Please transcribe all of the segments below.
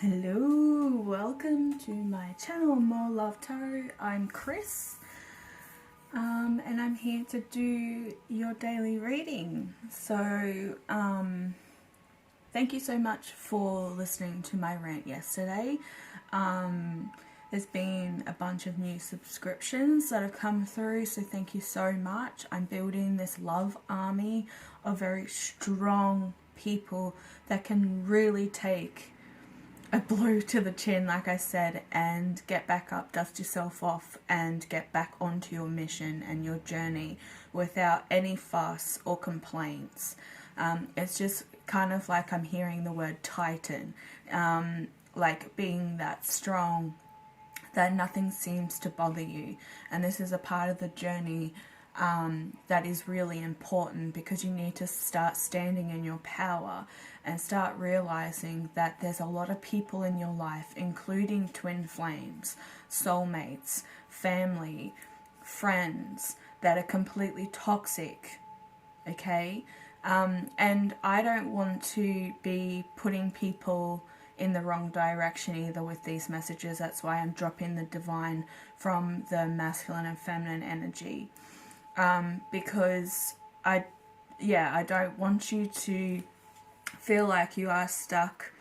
Hello, welcome to my channel, More Love Tarot. I'm Chris, and I'm here to do your daily reading. So, thank you so much for listening to my rant yesterday. There's been a bunch of new subscriptions that have come through, so thank you so much. I'm building this love army of very strong people that can really take a blow to the chin, like I said, and get back up, dust yourself off, and get back onto your mission and your journey without any fuss or complaints. It's just kind of like I'm hearing the word Titan, like being that strong that nothing seems to bother you. And this is a part of the journey that is really important, because you need to start standing in your power and start realizing that there's a lot of people in your life, including twin flames, soulmates, family, friends, that are completely toxic, okay? And I don't want to be putting people in the wrong direction either with these messages. That's why I'm dropping the divine from the masculine and feminine energy. Because I don't want you to feel like you are stuck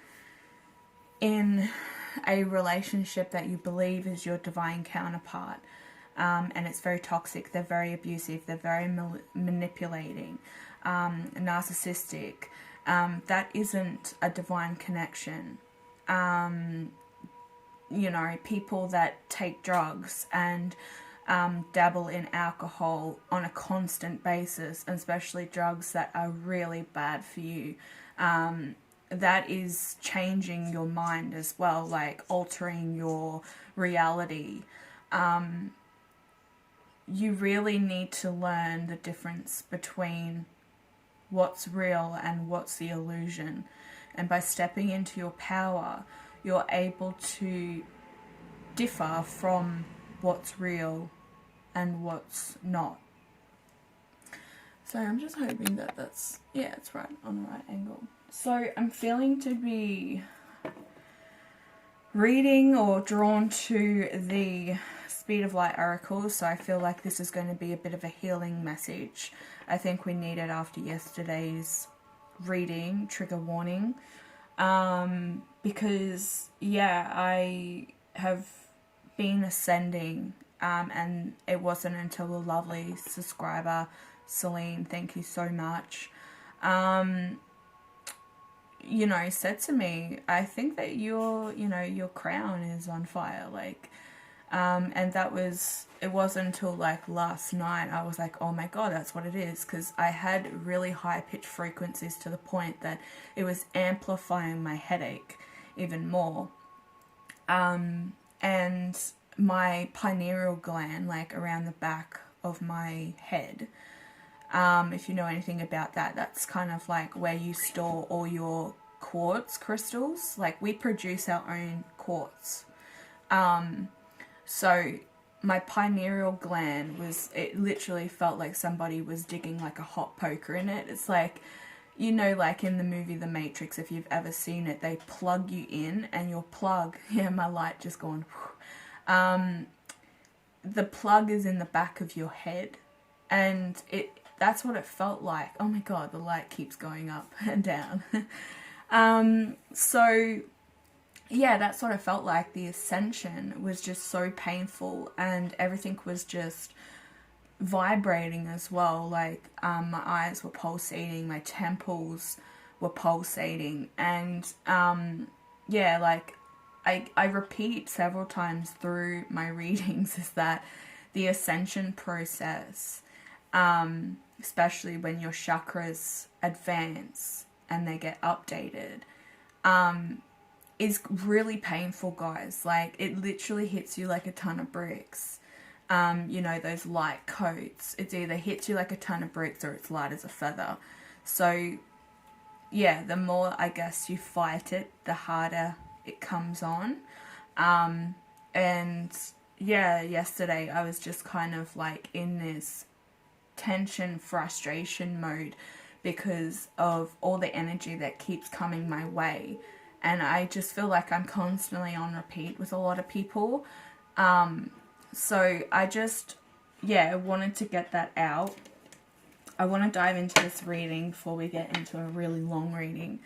in a relationship that you believe is your divine counterpart, and it's very toxic, they're very abusive, they're very manipulating, narcissistic. That isn't a divine connection. You know, people that take drugs and dabble in alcohol on a constant basis, especially drugs that are really bad for you, that is changing your mind as well, like altering your reality. You really need to learn the difference between what's real and what's the illusion. And by stepping into your power, you're able to differ from what's real and what's not. So I'm just hoping that that's, yeah, it's right on the right angle. So I'm feeling to be reading or drawn to the Speed of Light Oracle, so I feel like this is going to be a bit of a healing message. I think we need it after yesterday's reading, trigger warning, because, yeah, I have been ascending, and it wasn't until a lovely subscriber, Celine, thank you so much, you know, said to me, I think that your crown is on fire, like, and it wasn't until like last night I was like, oh my god, that's what it is, because I had really high pitched frequencies to the point that it was amplifying my headache even more, and my pineal gland, like around the back of my head, if you know anything about that, that's kind of like where you store all your quartz crystals. Like, we produce our own quartz. So my pineal gland it literally felt like somebody was digging like a hot poker in it. It's like, you know, like in the movie The Matrix, if you've ever seen it, they plug you in and your plug, yeah, my light just gone, the plug is in the back of your head, and that's what it felt like. Oh my god, the light keeps going up and down. So yeah, that's what it felt like. The ascension was just so painful, and everything was just vibrating as well. Like, my eyes were pulsating, my temples were pulsating, and yeah, like I repeat several times through my readings is that the ascension process, especially when your chakras advance and they get updated, is really painful, guys. Like, it literally hits you like a ton of bricks. You know, those light coats, it's either hits you like a ton of bricks or it's light as a feather. So yeah, the more, I guess, you fight it, the harder it comes on. And yeah, yesterday I was just kind of like in this tension, frustration mode because of all the energy that keeps coming my way. and I just feel like I'm constantly on repeat with a lot of people. So I just, yeah, wanted to get that out. I want to dive into this reading before we get into a really long reading.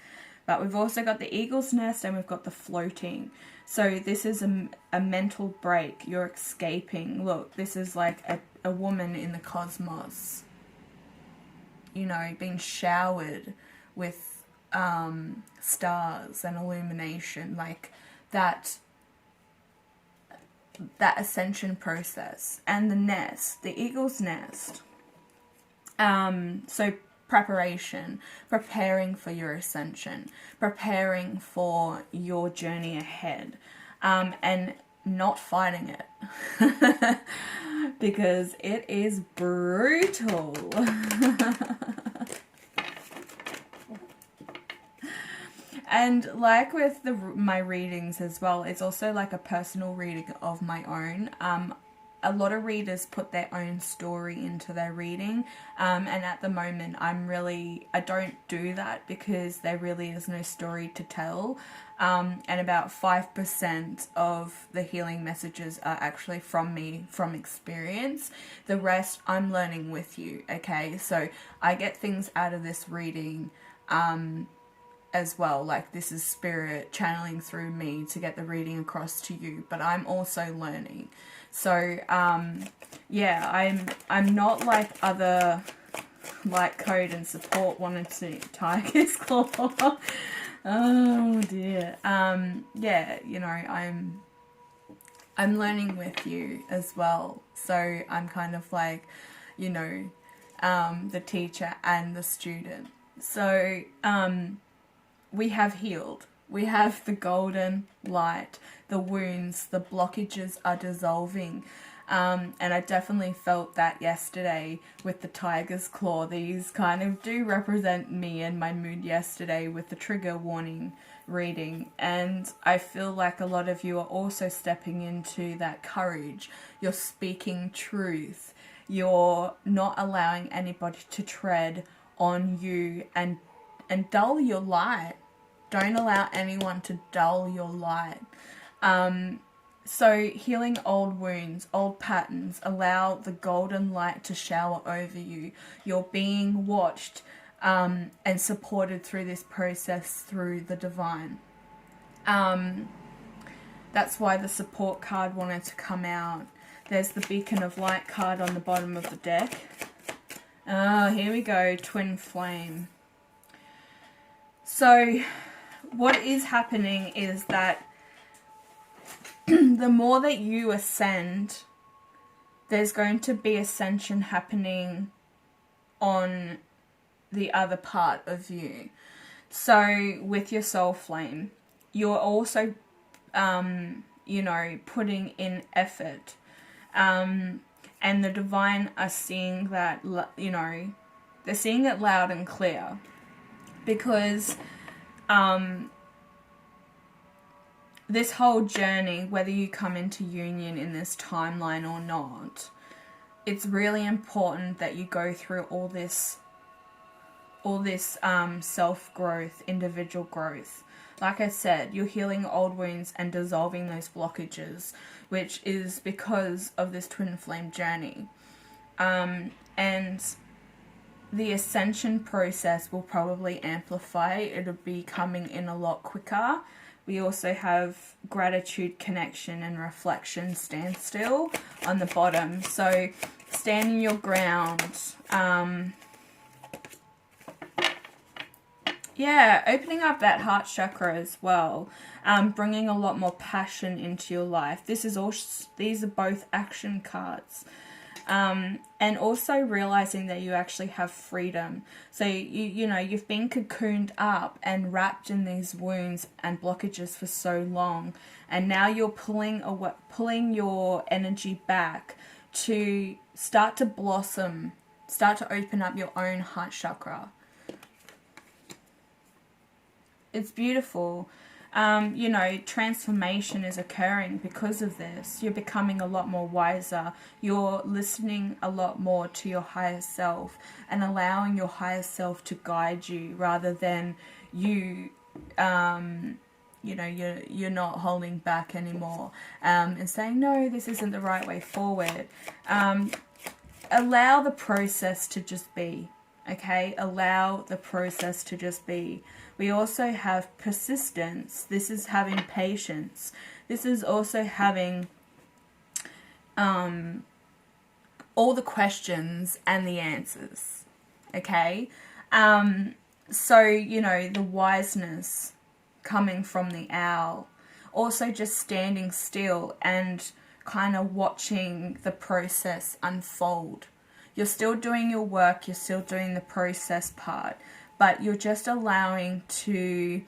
But we've also got the eagle's nest and we've got the floating. So this is a mental break. You're escaping. Look, this is like a woman in the cosmos, you know, being showered with stars and illumination, like that ascension process. And the nest, the eagle's nest. So preparation, preparing for your ascension, preparing for your journey ahead, and not fighting it because it is brutal. And like with my readings as well, it's also like a personal reading of my own. A lot of readers put their own story into their reading, and at the moment I don't do that because there really is no story to tell, and about 5% of the healing messages are actually from me, from experience. The rest I'm learning with you, okay? So I get things out of this reading as well, like this is spirit channeling through me to get the reading across to you, but I'm also learning. So yeah, I'm not like other light code and support wanted to tiger's claw. Oh dear. Yeah, you know, I'm learning with you as well, so I'm kind of like, you know, the teacher and the student. So we have healed. We have the golden light, the wounds, the blockages are dissolving. And I definitely felt that yesterday with the tiger's claw. These kind of do represent me and my mood yesterday with the trigger warning reading. And I feel like a lot of you are also stepping into that courage. You're speaking truth. You're not allowing anybody to tread on you and dull your light. Don't allow anyone to dull your light. So healing old wounds, old patterns, allow the golden light to shower over you. You're being watched and supported through this process through the divine. That's why the support card wanted to come out. There's the beacon of light card on the bottom of the deck. Here we go, twin flame. So what is happening is that the more that you ascend, there's going to be ascension happening on the other part of you. So with your soul flame, you're also, you know, putting in effort. And the divine are seeing that, you know, they're seeing it loud and clear. Because this whole journey, whether you come into union in this timeline or not, it's really important that you go through all this self-growth, individual growth. Like I said, you're healing old wounds and dissolving those blockages, which is because of this twin flame journey. And the ascension process will probably amplify. It'll be coming in a lot quicker. We also have gratitude, connection, and reflection, standstill on the bottom. So standing your ground. Yeah, opening up that heart chakra as well. Bringing a lot more passion into your life. These are both action cards. And also realizing that you actually have freedom. So you know, you've been cocooned up and wrapped in these wounds and blockages for so long, and now you're pulling your energy back to start to blossom, start to open up your own heart chakra. It's beautiful. You know, transformation is occurring because of this. You're becoming a lot more wiser. You're listening a lot more to your higher self and allowing your higher self to guide you rather than you you know, you're not holding back anymore, and saying, no, this isn't the right way forward. Allow the process to just be, okay? Allow the process to just be. We also have persistence. This is having patience. This is also having all the questions and the answers, okay? So, you know, the wiseness coming from the owl. Also just standing still and kind of watching the process unfold. You're still doing your work, you're still doing the process part, but you're just allowing to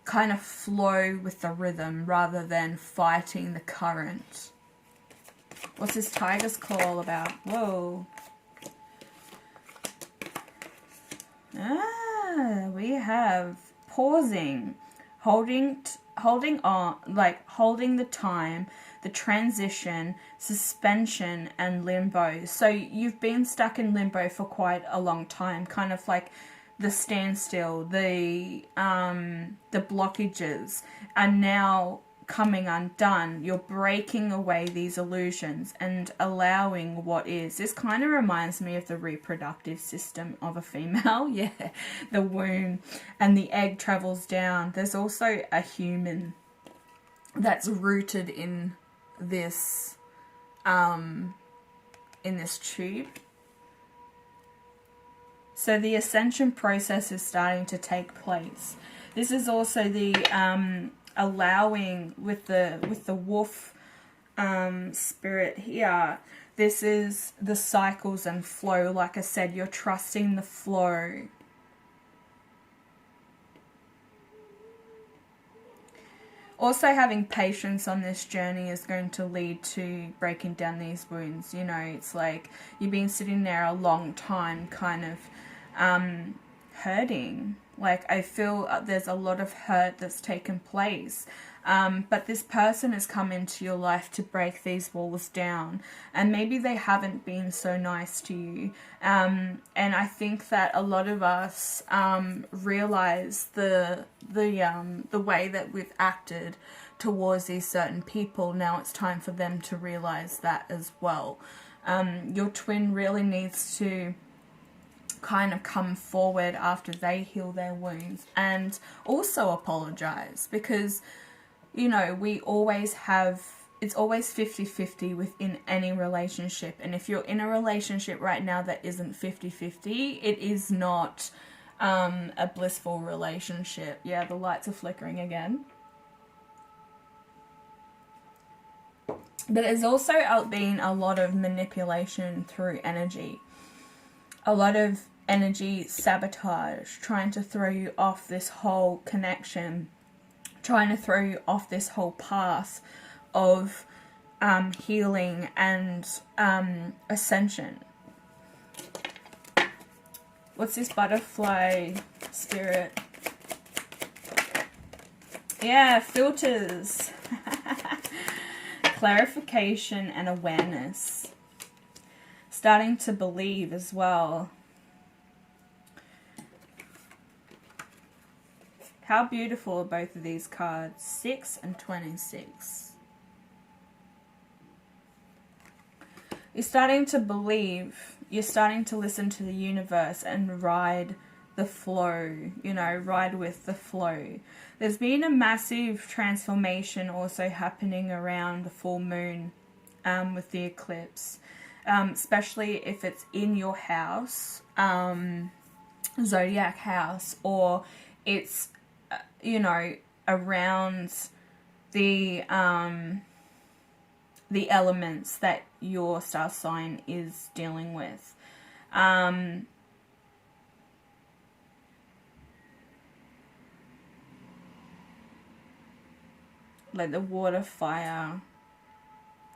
kind of flow with the rhythm rather than fighting the current. What's this tiger's claw all about? Whoa. We have pausing, holding on, like holding the time, the transition, suspension, and limbo. So you've been stuck in limbo for quite a long time, kind of like the standstill, the blockages are now coming undone. You're breaking away these illusions and allowing what is. This kind of reminds me of the reproductive system of a female. Yeah, the womb and the egg travels down. There's also a human that's rooted in this tube. So the ascension process is starting to take place. This is also the allowing with the wolf spirit here. This is the cycles and flow. Like I said, you're trusting the flow. Also having patience on this journey is going to lead to breaking down these wounds. You know, it's like you've been sitting there a long time kind of hurting. Like, I feel there's a lot of hurt that's taken place. But this person has come into your life to break these walls down. And maybe they haven't been so nice to you. And I think that a lot of us realize the way that we've acted towards these certain people. Now it's time for them to realize that as well. Your twin really needs to kind of come forward after they heal their wounds and also apologize, because, you know, we always have, it's always 50-50 within any relationship. And if you're in a relationship right now that isn't 50-50, it is not a blissful relationship. Yeah, the lights are flickering again. But there's also been a lot of manipulation through energy. A lot of energy sabotage, trying to throw you off this whole connection, trying to throw you off this whole path of healing and ascension. What's this butterfly spirit? Yeah, filters. Clarification and awareness. Starting to believe as well. How beautiful are both of these cards? 6 and 26. You're starting to believe. You're starting to listen to the universe and ride the flow. You know, ride with the flow. There's been a massive transformation also happening around the full moon with the eclipse. Especially if it's in your house, zodiac house, or it's, you know, around the elements that your star sign is dealing with. Like the water, fire,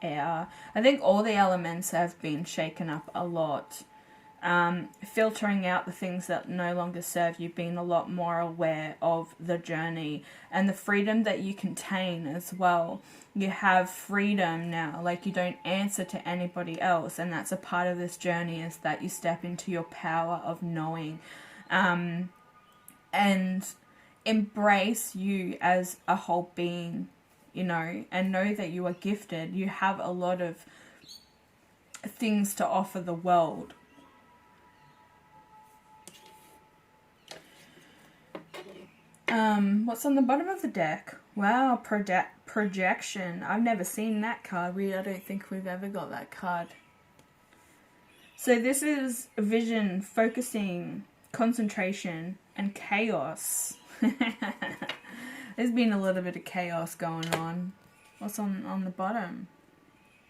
air. I think all the elements have been shaken up a lot. Filtering out the things that no longer serve you, being a lot more aware of the journey and the freedom that you contain as well. You have freedom now, like you don't answer to anybody else, and that's a part of this journey, is that you step into your power of knowing. And embrace you as a whole being, you know, and know that you are gifted. You have a lot of things to offer the world. What's on the bottom of the deck? Wow, projection. I've never seen that card. I don't think we've ever got that card. So this is vision, focusing, concentration, and chaos. There's been a little bit of chaos going on. What's on the bottom?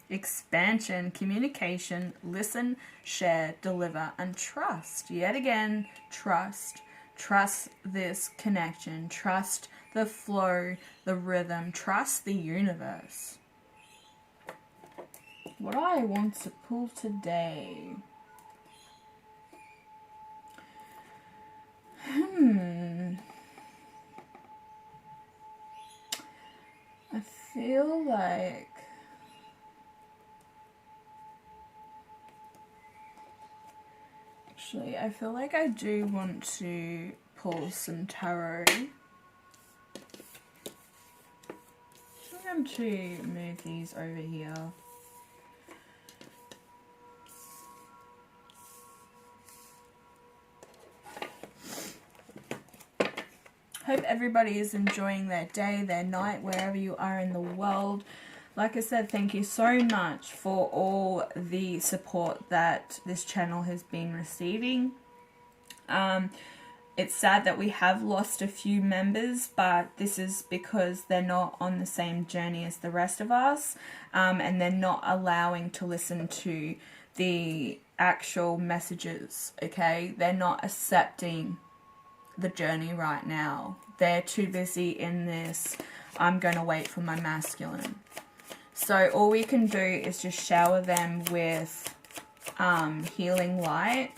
Expansion, communication, listen, share, deliver, and trust. Yet again, trust. Trust this connection. Trust the flow, the rhythm. Trust the universe. What do I want to pull today? I feel like I feel like I do want to pull some tarot. I'm going to move these over here. Hope everybody is enjoying their day, their night, wherever you are in the world. Like I said, thank you so much for all the support that this channel has been receiving. It's sad that we have lost a few members, but this is because they're not on the same journey as the rest of us, and they're not allowing to listen to the actual messages, okay? They're not accepting the journey right now. They're too busy in this, I'm going to wait for my masculine. So all we can do is just shower them with healing light,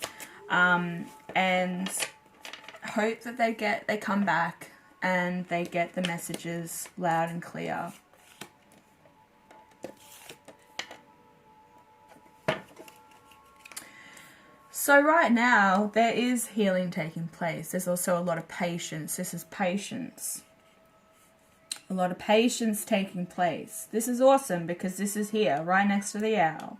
and hope that they come back and they get the messages loud and clear. So right now there is healing taking place. There's also a lot of patience. This is patience. A lot of patience taking place. This is awesome because this is here, right next to the owl.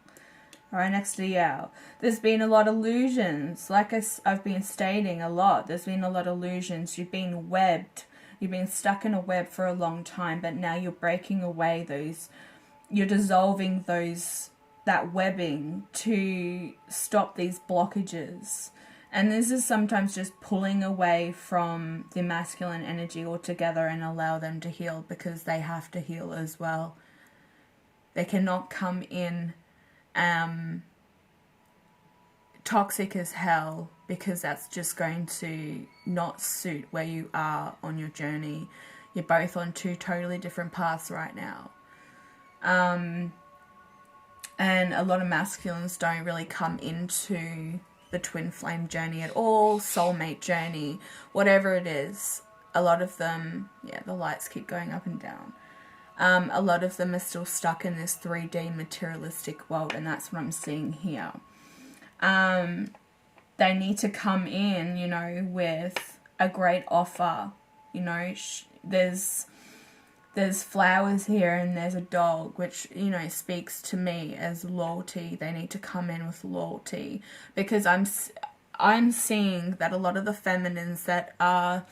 Right next to the owl. There's been a lot of illusions. Like I've been stating a lot. There's been a lot of illusions. You've been webbed. You've been stuck in a web for a long time, but now you're breaking away those. You're dissolving that webbing to stop these blockages. And this is sometimes just pulling away from the masculine energy altogether and allow them to heal, because they have to heal as well. They cannot come in toxic as hell, because that's just going to not suit where you are on your journey. You're both on two totally different paths right now. And a lot of masculines don't really come into the twin flame journey at all, soulmate journey, whatever it is. A lot of them, yeah, the lights keep going up and down. A lot of them are still stuck in this 3D materialistic world, and that's what I'm seeing here. They need to come in, you know, with a great offer. You know, there's flowers here and there's a dog, which, you know, speaks to me as loyalty. They need to come in with loyalty, because I'm seeing that a lot of the feminines that are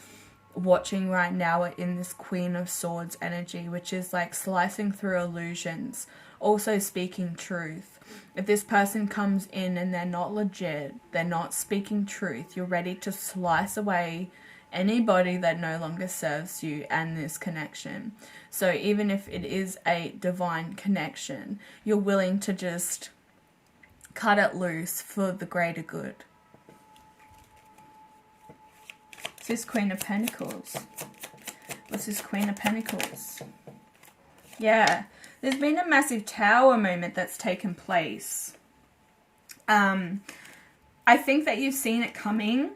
watching right now are in this Queen of Swords energy, which is like slicing through illusions, also speaking truth. If this person comes in and they're not legit, they're not speaking truth, you're ready to slice away anybody that no longer serves you and this connection. So even if it is a divine connection, you're willing to just cut it loose for the greater good. What's this Queen of Pentacles? What's this Queen of Pentacles? Yeah, there's been a massive tower moment that's taken place. I think that you've seen it coming.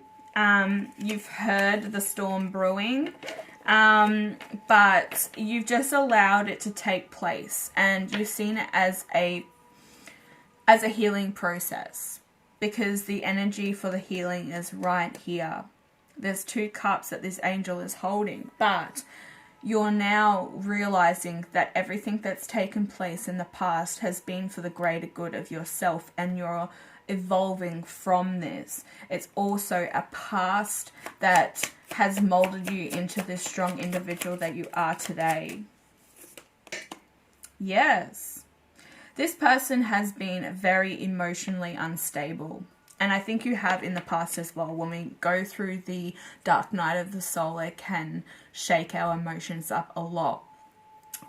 You've heard the storm brewing, but you've just allowed it to take place, and you've seen it as a healing process, because the energy for the healing is right here. There's 2 cups that this angel is holding, but you're now realizing that everything that's taken place in the past has been for the greater good of yourself, and you're evolving from this. It's also a past that has molded you into this strong individual that you are today. Yes. This person has been very emotionally unstable. And I think you have in the past as well. When we go through the dark night of the soul, it can shake our emotions up a lot.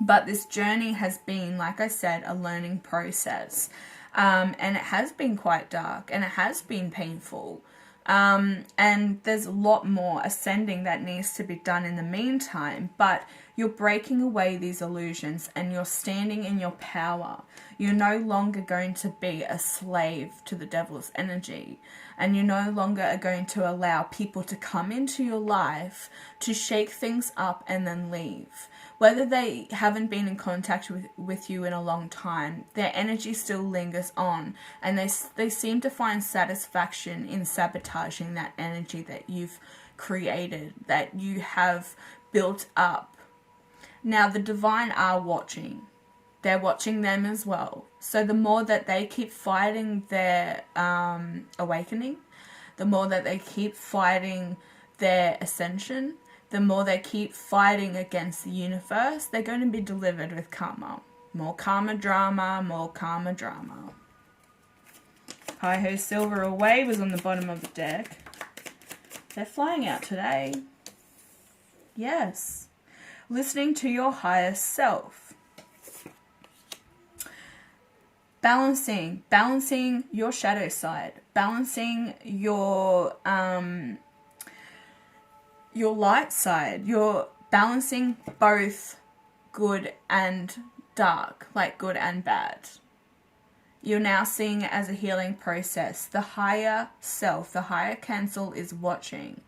But this journey has been, like I said, a learning process. And it has been quite dark, and it has been painful. And there's a lot more ascending that needs to be done in the meantime, but you're breaking away these illusions and you're standing in your power. You're no longer going to be a slave to the devil's energy, and you no longer are going to allow people to come into your life to shake things up and then leave. Whether they haven't been in contact with you in a long time, their energy still lingers on, and they seem to find satisfaction in sabotaging that energy that you've created, that you have built up. Now, the divine are watching. They're watching them as well. So the more that they keep fighting their awakening, the more that they keep fighting their ascension, the more they keep fighting against the universe, they're going to be delivered with karma. More karma drama, more karma drama. Hi-ho Silver Away was on the bottom of the deck. They're flying out today. Yes. Listening to your higher self. Balancing your shadow side. Balancing your light side. You're balancing both good and dark, like good and bad. You're now seeing it as a healing process. The higher self, the higher council is watching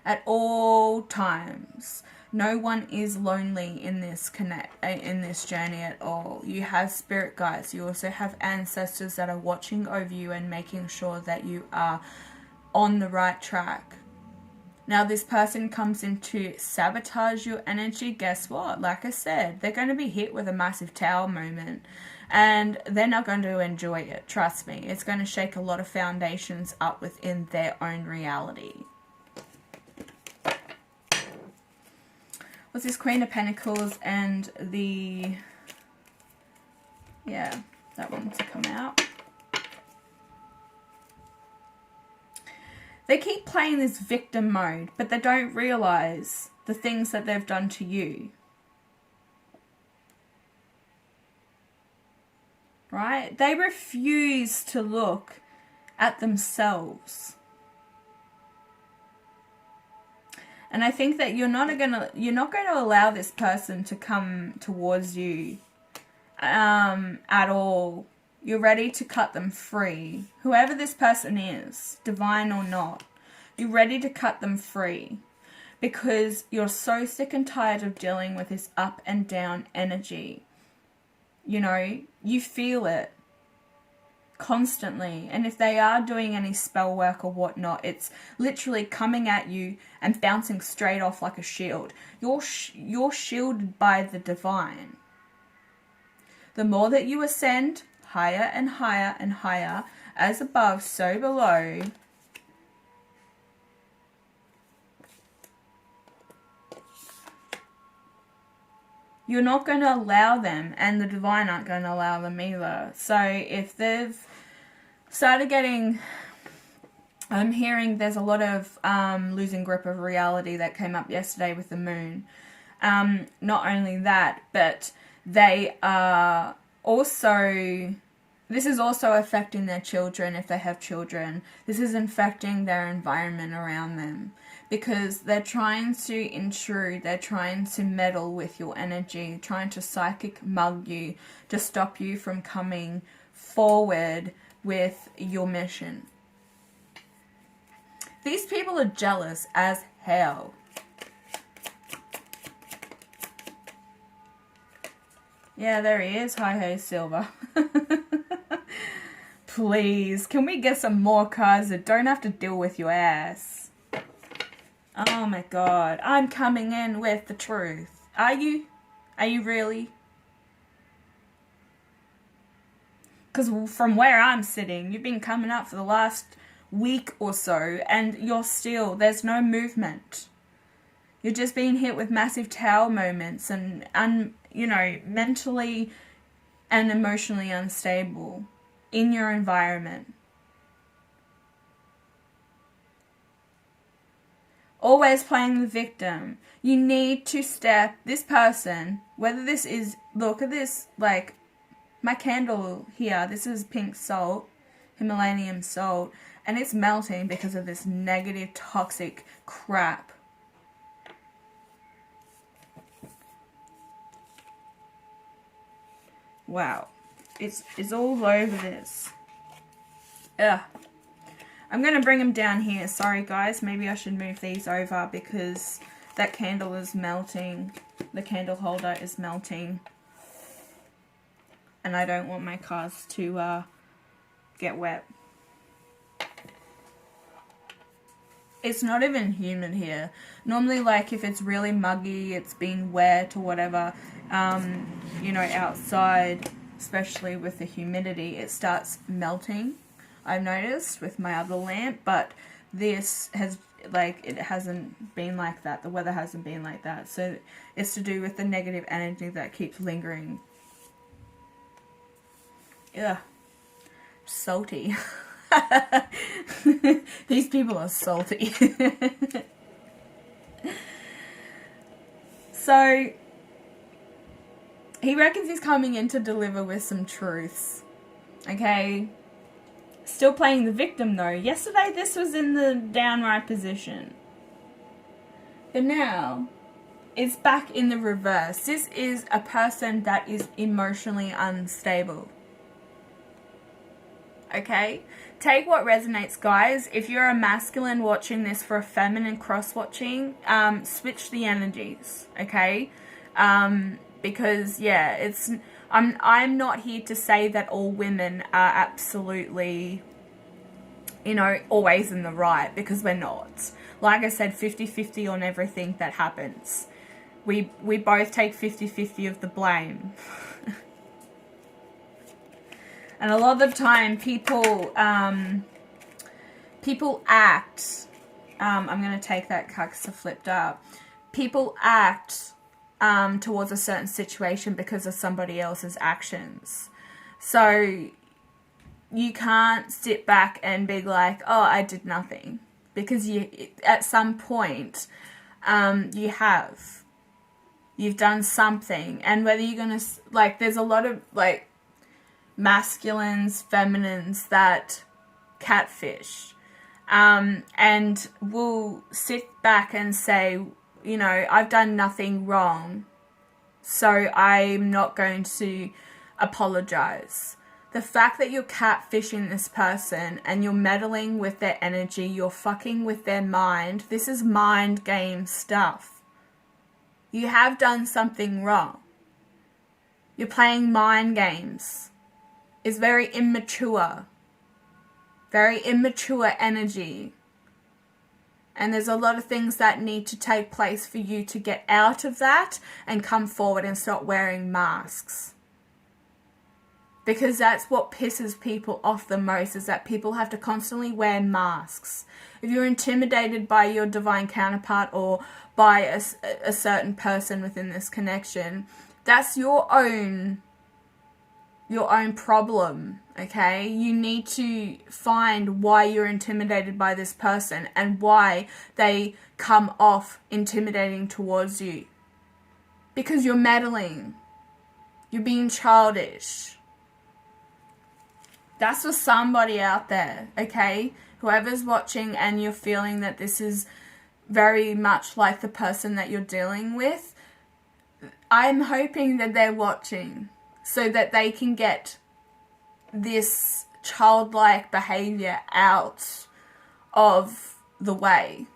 at all times. No one is lonely in this journey at all. You have spirit guides. You also have ancestors that are watching over you and making sure that you are on the right track. Now, this person comes in to sabotage your energy. Guess what? Like I said, they're going to be hit with a massive tower moment, and they're not going to enjoy it. Trust me. It's going to shake a lot of foundations up within their own reality. What's this Queen of Pentacles and the... yeah, that one to come out. They keep playing this victim mode, but they don't realize the things that they've done to you. Right? They refuse to look at themselves. And I think that you're not going to allow this person to come towards you at all. You're ready to cut them free. Whoever this person is, divine or not, you're ready to cut them free. Because you're so sick and tired of dealing with this up and down energy. You know, you feel it constantly. And if they are doing any spell work or whatnot, it's literally coming at you and bouncing straight off like a shield. You're shielded by the divine. The more that you ascend higher and higher and higher, as above, so below, you're not going to allow them, and the divine aren't going to allow them either. So if they've started getting, I'm hearing there's a lot of losing grip of reality that came up yesterday with the moon. Not only that, but they are also, this is also affecting their children if they have children. This is infecting their environment around them. Because they're trying to intrude, they're trying to meddle with your energy, trying to psychic mug you to stop you from coming forward with your mission. These people are jealous as hell. Yeah, there he is. Hi-ho, Silver. Please, can we get some more cards that don't have to deal with your ass? Oh my God. I'm coming in with the truth. Are you? Are you really? Because from where I'm sitting, you've been coming up for the last week or so, and you're still, there's no movement. You're just being hit with massive tower moments and, you know, mentally and emotionally unstable in your environment. Always playing the victim. You need to step this person, whether this is, look at this, like my candle here, this is pink salt, Himalayan salt, and it's melting because of this negative, toxic crap. Wow. It's all over this. Ugh. I'm going to bring them down here. Sorry, guys. Maybe I should move these over because that candle is melting. The candle holder is melting. And I don't want my cards to get wet. It's not even humid here. Normally, like, if it's really muggy, it's been wet or whatever, you know, outside, especially with the humidity, it starts melting. I've noticed with my other lamp, but this has, like, it hasn't been like that. The weather hasn't been like that. So it's to do with the negative energy that keeps lingering. Ugh. Salty. These people are salty. So he reckons he's coming in to deliver with some truths. Okay. Still playing the victim though. Yesterday this was in the downright position. But now it's back in the reverse. This is a person that is emotionally unstable. Okay? Take what resonates, guys. If you're a masculine watching this for a feminine cross-watching, switch the energies, okay? Because, yeah, it's... I'm not here to say that all women are absolutely, you know, always in the right, because we're not. Like I said, 50-50 on everything that happens. We both take 50-50 of the blame. And a lot of the time, people act. I'm going to take that card because I flipped up. People act towards a certain situation because of somebody else's actions. So you can't sit back and be like, "Oh, I did nothing," because you, at some point, you've done something, and whether you're gonna, like, there's a lot of like masculines, feminines that catfish, and will sit back and say, you know, I've done nothing wrong, so I'm not going to apologize. The fact that you're catfishing this person and you're meddling with their energy, you're fucking with their mind, this is mind game stuff. You have done something wrong. You're playing mind games. It's very immature energy. And there's a lot of things that need to take place for you to get out of that and come forward and stop wearing masks. Because that's what pisses people off the most, is that people have to constantly wear masks. If you're intimidated by your divine counterpart or by a certain person within this connection, that's your own problem, okay? You need to find why you're intimidated by this person and why they come off intimidating towards you. Because you're meddling. You're being childish. That's for somebody out there, okay? Whoever's watching and you're feeling that this is very much like the person that you're dealing with, I'm hoping that they're watching so that they can get this childlike behavior out of the way,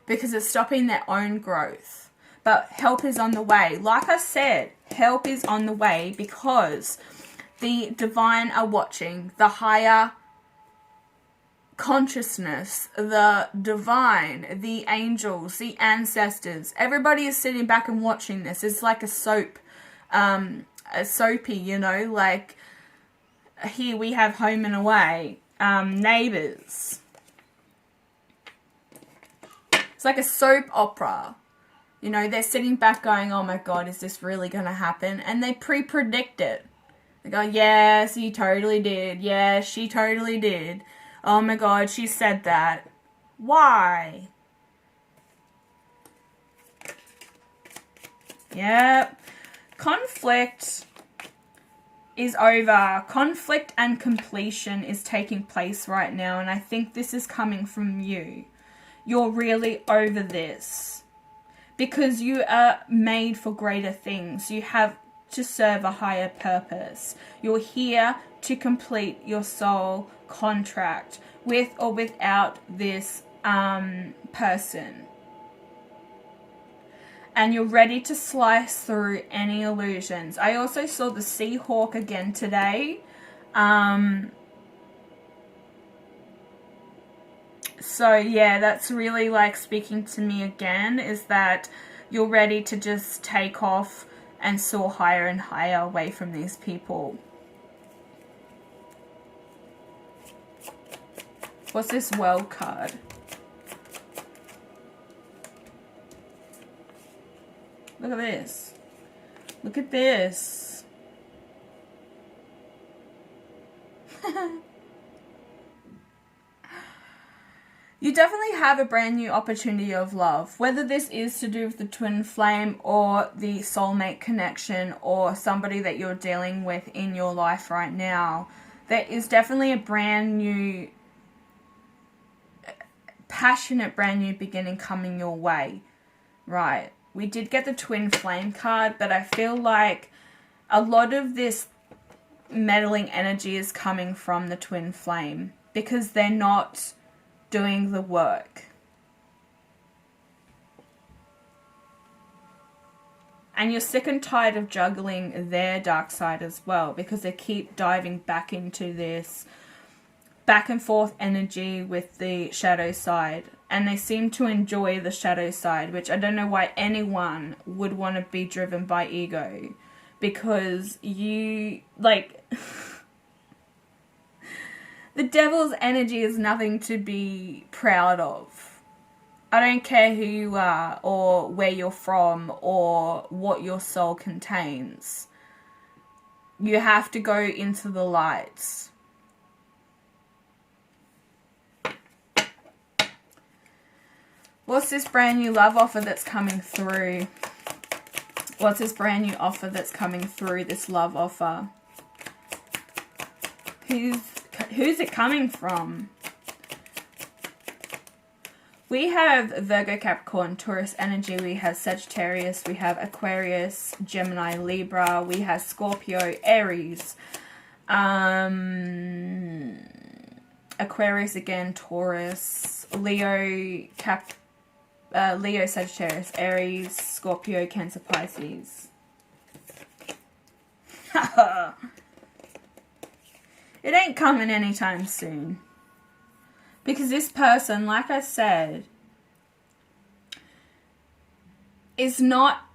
because it's stopping their own growth. But help is on the way. Like I said, help is on the way because the divine are watching. The higher consciousness, the divine, the angels, the ancestors. Everybody is sitting back and watching this. It's like a soap, a soapy, you know, like here we have Home and Away, Neighbours. It's like a soap opera. You know, they're sitting back going, oh my God, is this really going to happen? And they pre-predict it. They go, yes, he totally did. Yes, she totally did. Oh my God, she said that. Why? Yep. Conflict is over. Conflict and completion is taking place right now. And I think this is coming from you. You're really over this. Because you are made for greater things. You have to serve a higher purpose. You're here to complete your soul contract with or without this person. And you're ready to slice through any illusions. I also saw the Seahawk again today. So yeah, that's really like speaking to me again, is that you're ready to just take off and soar higher and higher away from these people. What's this World card? Look at this. Look at this. You definitely have a brand new opportunity of love, whether this is to do with the twin flame or the soulmate connection or somebody that you're dealing with in your life right now. There is definitely a brand new, passionate, brand new beginning coming your way, right? We did get the twin flame card, but I feel like a lot of this meddling energy is coming from the twin flame because they're not doing the work. And you're sick and tired of juggling their dark side as well, because they keep diving back into this back and forth energy with the shadow side. And they seem to enjoy the shadow side, which I don't know why anyone would want to be driven by ego. Because you, like... The devil's energy is nothing to be proud of. I don't care who you are or where you're from or what your soul contains. You have to go into the light. What's this brand new love offer that's coming through? What's this brand new offer that's coming through, this love offer? Who's it coming from? We have Virgo, Capricorn, Taurus energy. We have Sagittarius. We have Aquarius, Gemini, Libra. We have Scorpio, Aries. Aquarius again, Taurus, Leo, Leo, Sagittarius, Aries, Scorpio, Cancer, Pisces. It ain't coming anytime soon. Because this person, like I said, is not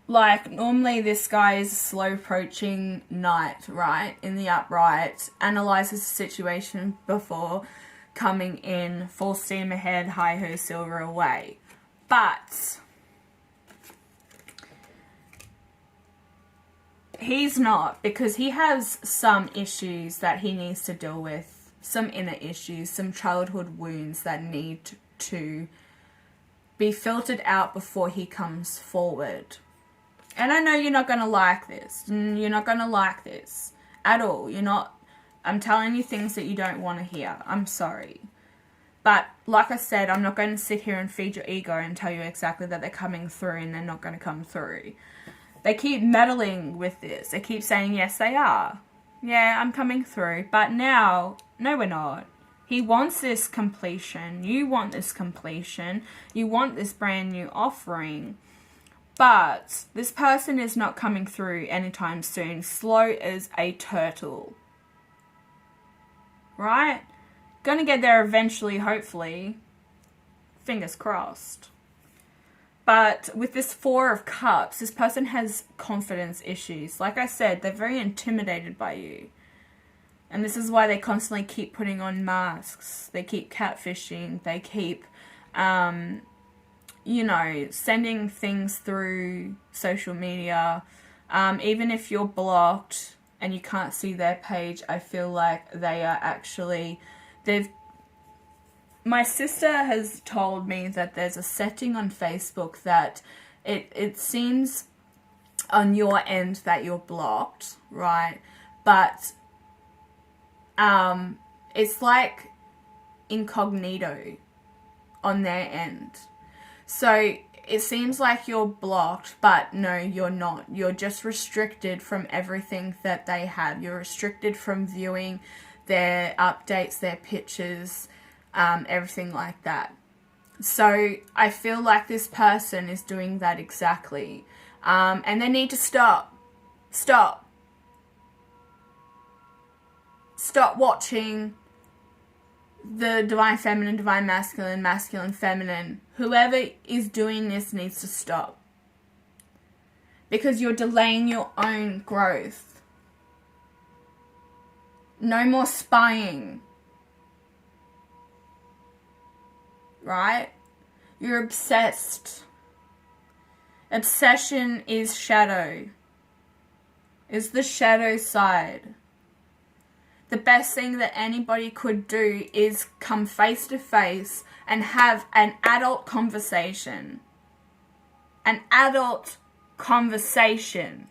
like, normally this guy is a slow approaching knight, right? In the upright, analyzes the situation before coming in, full steam ahead, hi-ho, silver away. But he's not, because he has some issues that he needs to deal with, some inner issues, some childhood wounds that need to be filtered out before he comes forward. And I know you're not going to like this. You're not going to like this at all. You're not, I'm telling you things that you don't want to hear. I'm sorry. But like I said, I'm not going to sit here and feed your ego and tell you exactly that they're coming through and they're not going to come through. They keep meddling with this. They keep saying, yes, they are. Yeah, I'm coming through. But now, no, we're not. He wants this completion. You want this completion. You want this brand new offering. But this person is not coming through anytime soon. Slow as a turtle. Right? Gonna get there eventually, hopefully. Fingers crossed. But with this Four of Cups, this person has confidence issues. Like I said, they're very intimidated by you. And this is why they constantly keep putting on masks. They keep catfishing. They keep, you know, sending things through social media. Even if you're blocked and you can't see their page, I feel like they are actually, my sister has told me that there's a setting on Facebook that it seems on your end that you're blocked, right? But it's like incognito on their end. So it seems like you're blocked, but no, you're not. You're just restricted from everything that they have. You're restricted from viewing their updates, their pictures, everything like that. So I feel like this person is doing that exactly. And they need to stop. Stop watching the divine feminine, divine masculine, masculine feminine. Whoever is doing this needs to stop. Because you're delaying your own growth. No more spying. Right? You're obsessed. Obsession is shadow. Is the shadow side. The best thing that anybody could do is come face to face and have an adult conversation. An adult conversation.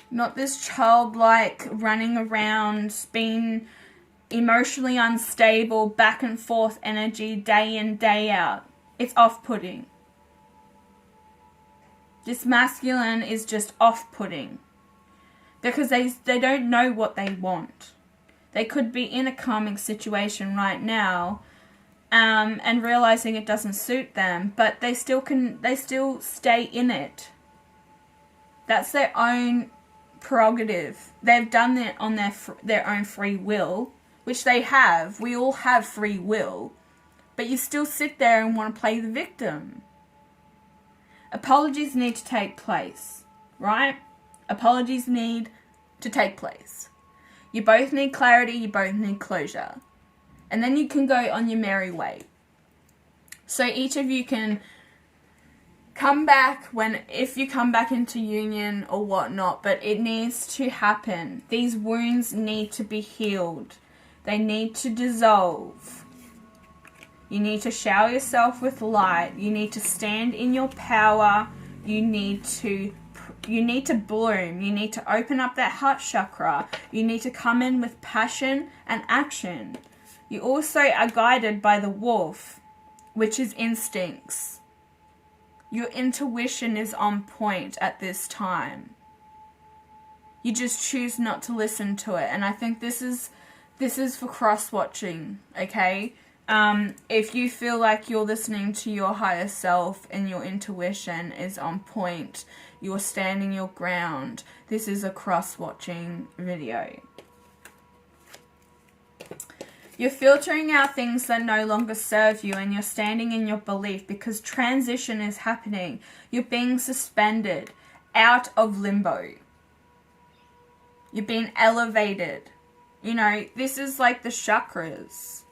Not this childlike running around, being emotionally unstable, back and forth energy day in, day out. It's off-putting. This masculine is just off-putting. Because they don't know what they want. They could be in a calming situation right now, and realizing it doesn't suit them, but they still stay in it. That's their own prerogative. They've done it on their own free will, which they have. We all have free will, but you still sit there and want to play the victim. Apologies need to take place, right? Apologies need to take place. You both need clarity, you both need closure. And then you can go on your merry way. So each of you can come back if you come back into union or whatnot, but it needs to happen. These wounds need to be healed. They need to dissolve. You need to shower yourself with light. You need to stand in your power. You need to bloom. You need to open up that heart chakra. You need to come in with passion and action. You also are guided by the wolf, which is instincts. Your intuition is on point at this time. You just choose not to listen to it. And I think this is for cross-watching, okay? If you feel like you're listening to your higher self and your intuition is on point, you're standing your ground, this is a cross-watching video. You're filtering out things that no longer serve you, and you're standing in your belief because transition is happening. You're being suspended out of limbo. You're being elevated. You know, this is like the chakras.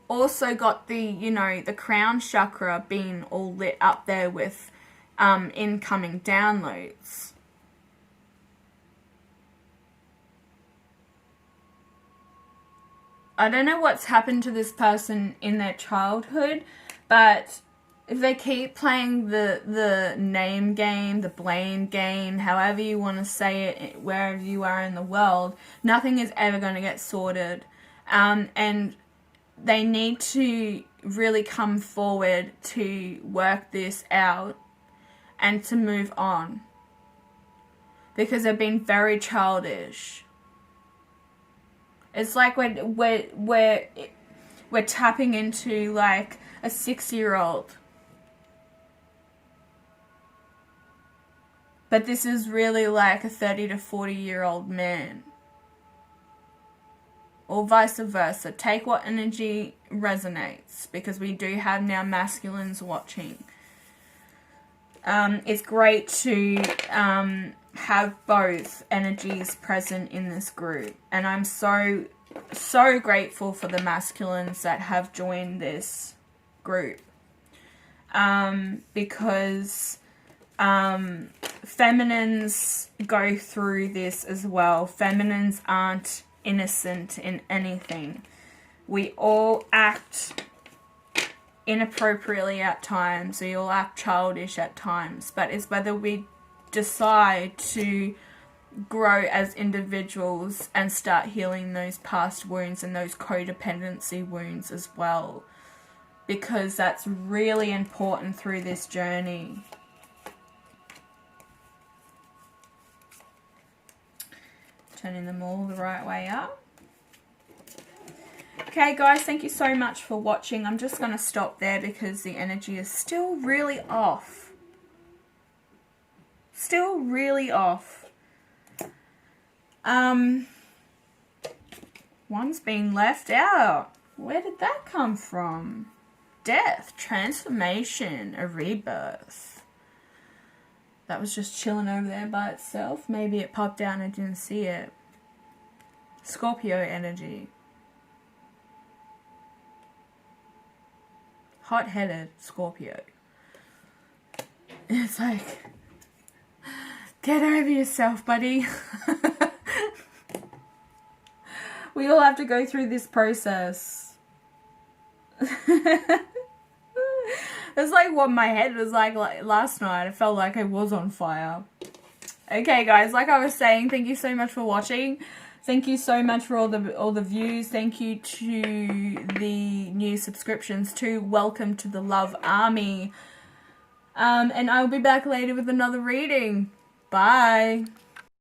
Also got the, you know, the crown chakra being all lit up there with incoming downloads. I don't know what's happened to this person in their childhood, but if they keep playing the name game, the blame game, however you want to say it, wherever you are in the world, nothing is ever going to get sorted. And they need to really come forward to work this out and to move on. Because they've been very childish. It's like we're tapping into like a 6-year-old. But this is really like a 30 to 40-year-old man. Or vice versa. Take what energy resonates, because we do have now masculines watching. It's great to have both energies present in this group. And I'm so grateful for the masculines that have joined this group. Because feminines go through this as well. Feminines aren't innocent in anything. We all act inappropriately at times. We all act childish at times. But it's whether we decide to grow as individuals and start healing those past wounds and those codependency wounds as well. Because that's really important through this journey. Turning them all the right way up. Okay guys, thank you so much for watching. I'm just going to stop there because the energy is still really off. Still really off. One's been left out. Where did that come from? Death, transformation, a rebirth. That was just chilling over there by itself. Maybe it popped out and I didn't see it. Scorpio energy. Hot-headed Scorpio. It's like, get over yourself, buddy. We all have to go through this process. It's like what my head was like last night. I felt like I was on fire. Okay, guys, like I was saying, thank you so much for watching. Thank you so much for all the views. Thank you to the new subscriptions too. Welcome to the Love Army. And I'll be back later with another reading. Bye.